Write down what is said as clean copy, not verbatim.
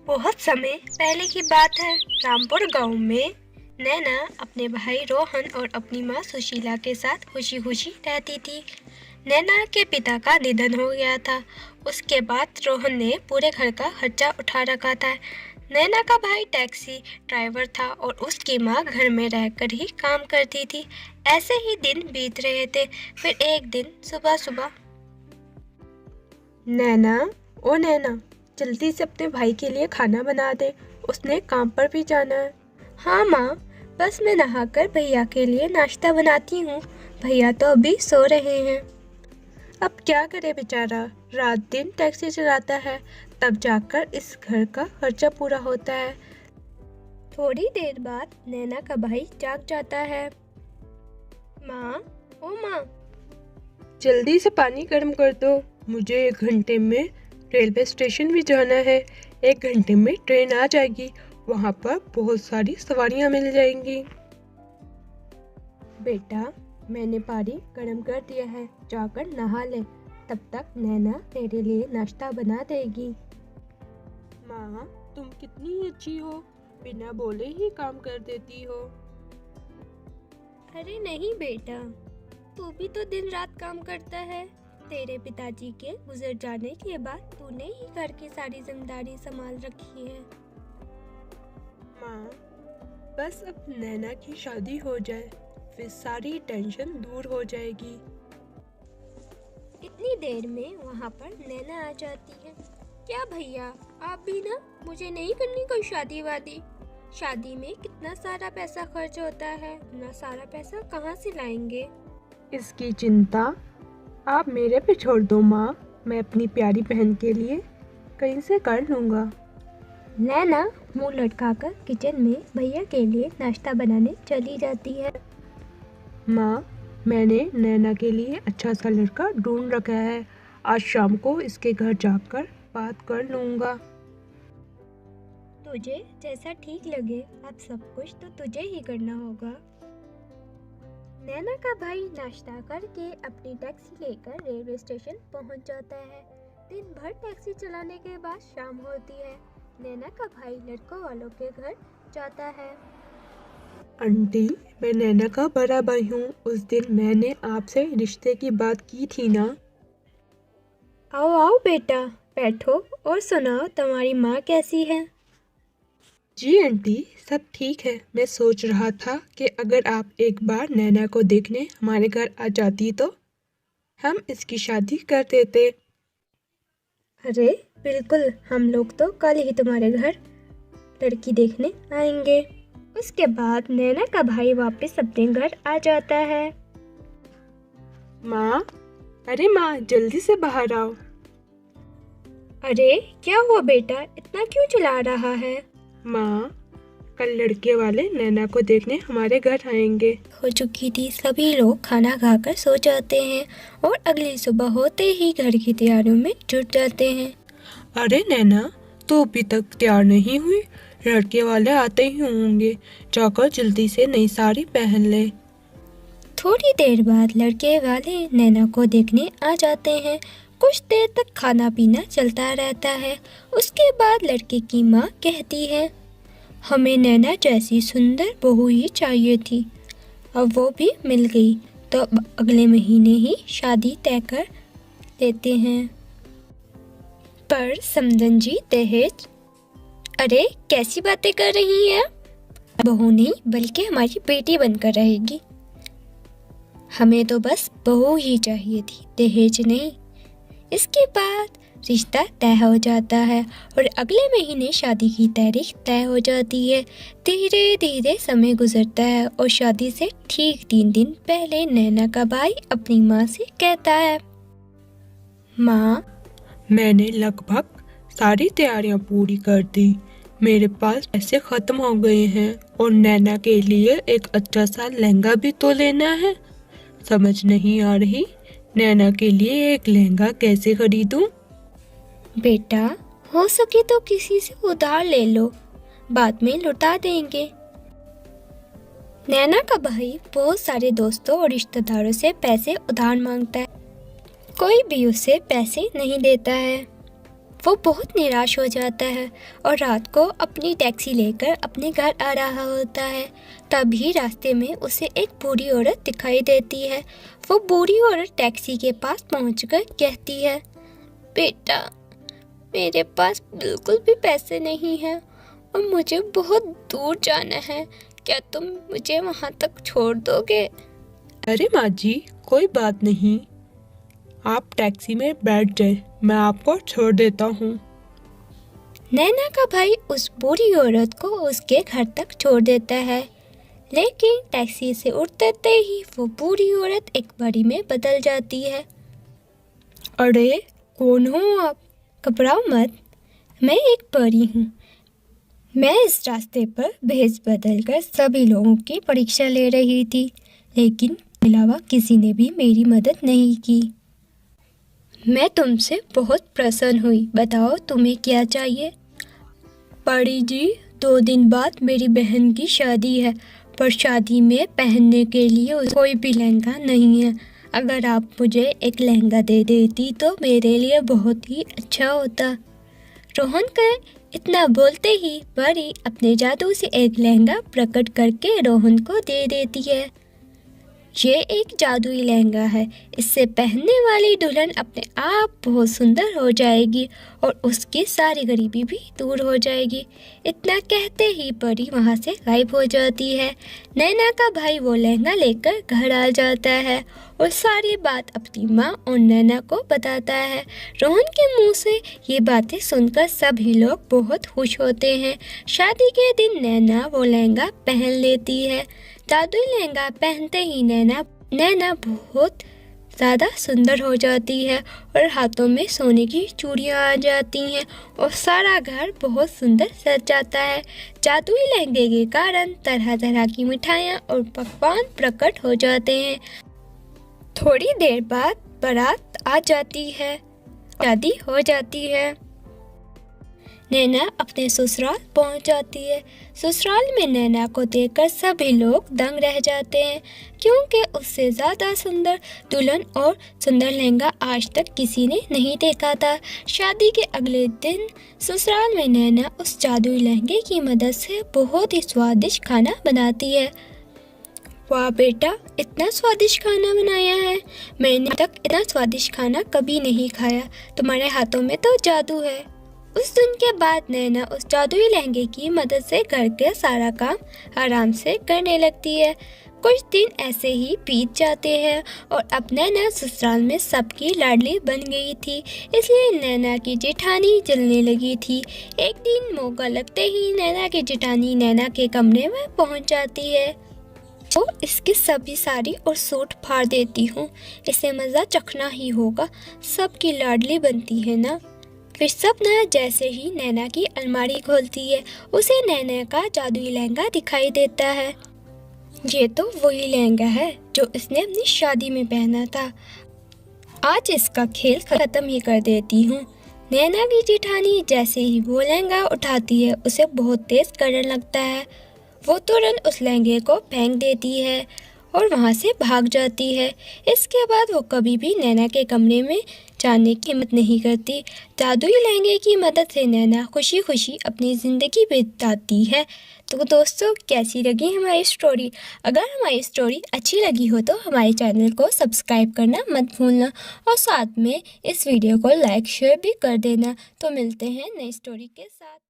बहुत समय पहले की बात है। रामपुर गांव में नैना अपने भाई रोहन और अपनी माँ सुशीला के साथ खुशी खुशी रहती थी। नैना के पिता का निधन हो गया था। उसके बाद रोहन ने पूरे घर का खर्चा उठा रखा था। नैना का भाई टैक्सी ड्राइवर था और उसकी माँ घर में रहकर ही काम करती थी। ऐसे ही दिन बीत रहे थे। फिर एक दिन सुबह सुबह नैना, ओ नैना, जल्दी से अपने भाई के लिए खाना बना दे, उसने काम पर भी जाना है। हाँ माँ, बस मैं नहाकर भैया के लिए नाश्ता बनाती हूँ। भैया तो अभी सो रहे हैं। अब क्या करे बेचारा, रात दिन टैक्सी चलाता है, तब जाकर इस घर का खर्चा पूरा होता है। थोड़ी देर बाद नैना का भाई जाग जाता है। माँ, ओ माँ, जल्दी से पानी गर्म कर दो, मुझे 1 घंटे में रेलवे स्टेशन भी जाना है। 1 घंटे में ट्रेन आ जाएगी, वहाँ पर बहुत सारी सवारियाँ मिल जाएंगी। बेटा, मैंने पानी गर्म कर दिया है, जाकर नहा ले, तब तक नैना तेरे लिए नाश्ता बना देगी। माँ, तुम कितनी अच्छी हो, बिना बोले ही काम कर देती हो। अरे नहीं बेटा, तू भी तो दिन रात काम करता है। तेरे पिताजी के गुजर जाने के बाद तूने ही घर की सारी जिम्मेदारी संभाल रखी है। माँ, बस अब नैना की शादी हो जाए, फिर सारी टेंशन दूर हो जाएगी। इतनी देर में वहाँ पर नैना आ जाती है। क्या भैया, आप भी ना, मुझे नहीं करनी कोई शादी वादी। शादी में कितना सारा पैसा खर्च होता है, इतना सारा पैसा कहाँ से लाएंगे। इसकी चिंता आप मेरे पे छोड़ दो माँ, मैं अपनी प्यारी बहन के लिए कहीं से कर लूँगा। नैना मुंह लटकाकर किचन में भैया के लिए नाश्ता बनाने चली जाती है। माँ, मैंने नैना के लिए अच्छा सा लड़का ढूंढ रखा है, आज शाम को इसके घर जाकर बात कर लूँगा। तुझे जैसा ठीक लगे, अब सब कुछ तो तुझे ही करना होगा। नैना का भाई नाश्ता करके अपनी टैक्सी लेकर रेलवे स्टेशन पहुंच जाता है। दिन भर टैक्सी चलाने के बाद शाम होती है। नैना का भाई लड़कों वालों के घर जाता है। आंटी, मैं नैना का बड़ा भाई हूँ, उस दिन मैंने आपसे रिश्ते की बात की थी ना। आओ आओ बेटा, बैठो और सुनाओ, तुम्हारी माँ कैसी है। जी आंटी, सब ठीक है। मैं सोच रहा था कि अगर आप एक बार नैना को देखने हमारे घर आ जाती तो हम इसकी शादी कर देते। अरे बिल्कुल, हम लोग तो कल ही तुम्हारे घर लड़की देखने आएंगे। उसके बाद नैना का भाई वापस अपने घर आ जाता है। माँ, अरे माँ, जल्दी से बाहर आओ। अरे क्या हुआ बेटा, इतना क्यों चिल्ला रहा है। माँ, कल लड़के वाले नैना को देखने हमारे घर आएंगे। हो चुकी थी, सभी लोग खाना खाकर सो जाते हैं और अगली सुबह होते ही घर की तैयारियों में जुट जाते हैं। अरे नैना, तू अभी तक तैयार नहीं हुई, लड़के वाले आते ही होंगे, जाकर जल्दी से नई साड़ी पहन ले। थोड़ी देर बाद लड़के वाले नैना को देखने आ जाते हैं। कुछ देर तक खाना पीना चलता रहता है। उसके बाद लड़के की माँ कहती है, हमें नैना जैसी सुंदर बहू ही चाहिए थी, अब वो भी मिल गई, तो अब अगले महीने ही शादी तय कर लेते हैं। पर समदन जी, दहेज? अरे कैसी बातें कर रही हैं? बहू नहीं बल्कि हमारी बेटी बनकर रहेगी। हमें तो बस बहू ही चाहिए थी, दहेज नहीं। इसके बाद रिश्ता तय हो जाता है और अगले महीने शादी की तारीख तय हो जाती है। धीरे धीरे समय गुजरता है और शादी से ठीक 3 दिन पहले नैना का भाई अपनी माँ से कहता है, माँ, मैंने लगभग सारी तैयारियां पूरी कर दी, मेरे पास पैसे खत्म हो गए हैं और नैना के लिए एक अच्छा सा लहंगा भी तो लेना है। समझ नहीं आ रही, नैना के लिए एक लहंगा कैसे खरीदूं? बेटा, हो सके तो किसी से उधार ले लो, बाद में लौटा देंगे। नैना का भाई बहुत सारे दोस्तों और रिश्तेदारों से पैसे उधार मांगता है, कोई भी उसे पैसे नहीं देता है। वो बहुत निराश हो जाता है और रात को अपनी टैक्सी लेकर अपने घर आ रहा होता है। तभी रास्ते में उसे एक बूढ़ी औरत दिखाई देती है। वो बूढ़ी औरत टैक्सी के पास पहुंचकर कहती है, बेटा, मेरे पास बिल्कुल भी पैसे नहीं हैं और मुझे बहुत दूर जाना है। क्या तुम मुझे वहाँ तक छोड़ दोगे? अरे माँ जी, कोई बात नहीं, आप टैक्सी में बैठ जाए, मैं आपको छोड़ देता हूँ। नैना का भाई उस बूढ़ी औरत को उसके घर तक छोड़ देता है, लेकिन टैक्सी से उतरते ही वो बूढ़ी औरत एक परी में बदल जाती है। अरे कौन हो आप? घबराओ मत, मैं एक परी हूँ। मैं इस रास्ते पर भेष बदलकर सभी लोगों की परीक्षा ले रही थी, लेकिन अलावा किसी ने भी मेरी मदद नहीं की। मैं तुमसे बहुत प्रसन्न हुई, बताओ तुम्हें क्या चाहिए? परी जी, 2 दिन बाद मेरी बहन की शादी है, पर शादी में पहनने के लिए कोई भी लहंगा नहीं है। अगर आप मुझे एक लहंगा दे देती तो मेरे लिए बहुत ही अच्छा होता। रोहन का इतना बोलते ही परी अपने जादू से एक लहंगा प्रकट करके रोहन को दे देती है। ये एक जादुई लहंगा है, इससे पहनने वाली दुल्हन अपने आप बहुत सुंदर हो जाएगी और उसकी सारी गरीबी भी दूर हो जाएगी। इतना कहते ही परी वहाँ से गायब हो जाती है। नैना का भाई वो लहंगा लेकर घर आ जाता है और सारी बात अपनी माँ और नैना को बताता है। रोहन के मुंह से ये बातें सुनकर सभी लोग बहुत खुश होते हैं। शादी के दिन नैना वो लहंगा पहन लेती है। जादुई लहंगा पहनते ही नैना बहुत ज़्यादा सुंदर हो जाती है और हाथों में सोने की चूड़ियाँ आ जाती हैं और सारा घर बहुत सुंदर सज जाता है। जादुई लहंगे के कारण तरह तरह की मिठाइयाँ और पकवान प्रकट हो जाते हैं। थोड़ी देर बाद बारात आ जाती है, शादी हो जाती है। नैना अपने ससुराल पहुंच जाती है। ससुराल में नैना को देखकर सभी लोग दंग रह जाते हैं, क्योंकि उससे ज़्यादा सुंदर दुल्हन और सुंदर लहंगा आज तक किसी ने नहीं देखा था। शादी के अगले दिन ससुराल में नैना उस जादुई लहंगे की मदद से बहुत ही स्वादिष्ट खाना बनाती है। वाह बेटा, इतना स्वादिष्ट खाना बनाया है, मैंने तक इतना स्वादिष्ट खाना कभी नहीं खाया, तुम्हारे हाथों में तो जादू है। उस दिन के बाद नैना उस जादुई लहंगे की मदद से घर का सारा काम आराम से करने लगती है। कुछ दिन ऐसे ही बीत जाते हैं और अब नैना ससुराल में सबकी लाडली बन गई थी, इसलिए नैना की जेठानी जलने लगी थी। एक दिन मौका लगते ही नैना की जेठानी नैना के कमरे में पहुंच जाती है। तो इसकी सभी साड़ी और सूट फाड़ देती हूँ, इसे मज़ा चखना ही होगा, सबकी लाडली बनती है ना। फिर सपना जैसे ही नैना की अलमारी खोलती है, उसे नैना का जादुई लहंगा दिखाई देता है। ये तो वही लहंगा है जो इसने अपनी शादी में पहना था। आज इसका खेल खत्म ही कर देती हूँ। नैना की जेठानी जैसे ही वो लहंगा उठाती है, उसे बहुत तेज करने लगता है। वो तुरंत उस लहंगे को फेंक देती है और वहाँ से भाग जाती है। इसके बाद वो कभी भी नैना के कमरे में जाने की हिम्मत नहीं करती। जादुई लहंगे की मदद से नैना खुशी खुशी अपनी ज़िंदगी बिताती है। तो दोस्तों, कैसी लगी हमारी स्टोरी? अगर हमारी स्टोरी अच्छी लगी हो तो हमारे चैनल को सब्सक्राइब करना मत भूलना और साथ में इस वीडियो को लाइक शेयर भी कर देना। तो मिलते हैं नई स्टोरी के साथ।